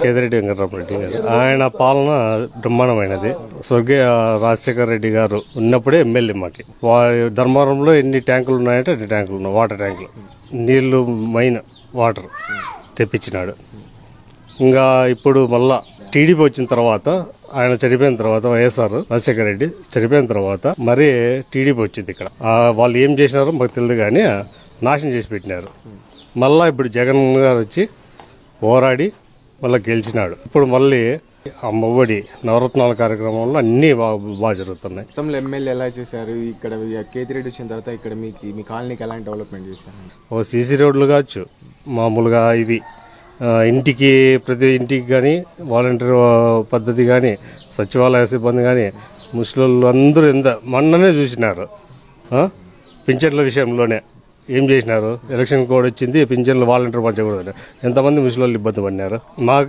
కేతిరెడ్డి వెంకటరామరెడ్డి గారు ఆయన పాలన బ్రహ్మాండమైనది. స్వర్గీయ రాజశేఖర రెడ్డి గారు ఉన్నప్పుడే ఎమ్మెల్యే మాకి. ధర్మవరంలో ఎన్ని ట్యాంకులు ఉన్నాయంటే అన్ని ట్యాంకులు ఉన్నాయి, వాటర్ ట్యాంకులు. నీళ్లు మైన్ వాటర్ తెప్పించినాడు. ఇంకా ఇప్పుడు మళ్ళా టీడీపీ వచ్చిన తర్వాత, ఆయన చనిపోయిన తర్వాత, వైఎస్ఆర్ రాజశేఖర రెడ్డి చనిపోయిన తర్వాత మరి టీడీపీ వచ్చింది. ఇక్కడ వాళ్ళు ఏం చేసినారో మాకు తెలియదు కానీ నాశనం చేసి పెట్టినారు. మళ్ళా ఇప్పుడు జగన్ గారు వచ్చి పోరాడి మళ్ళీ గెలిచినాడు. ఇప్పుడు మళ్ళీ ఆ మొవ్వడి నవరత్నాల కార్యక్రమంలో అన్నీ బాగా జరుగుతున్నాయి. గతంలో ఎమ్మెల్యే ఎలా చేశారు? ఇక్కడ కేతిరెడ్డి వచ్చిన తర్వాత ఇక్కడ మీ కాలనీకి ఎలాంటి డెవలప్మెంట్ చేశారు? ఓ సీసీ రోడ్లు కావచ్చు, మామూలుగా ఇవి ఇంటికి ప్రతి ఇంటికి కానీ వాలంటీర్ పద్ధతి కానీ సచివాలయ సిబ్బంది కానీ ముసలోళ్ళు అందరూ మొన్ననే చూసినారు. పింఛన్ల విషయంలోనే ఏం చేసినారు? ఎలక్షన్ కోడ్ వచ్చింది, పింఛన్లు వాలంటీర్ పంచకూడదు. ఎంతమంది ముసలోళ్ళు ఇబ్బంది పడినారు. మాకు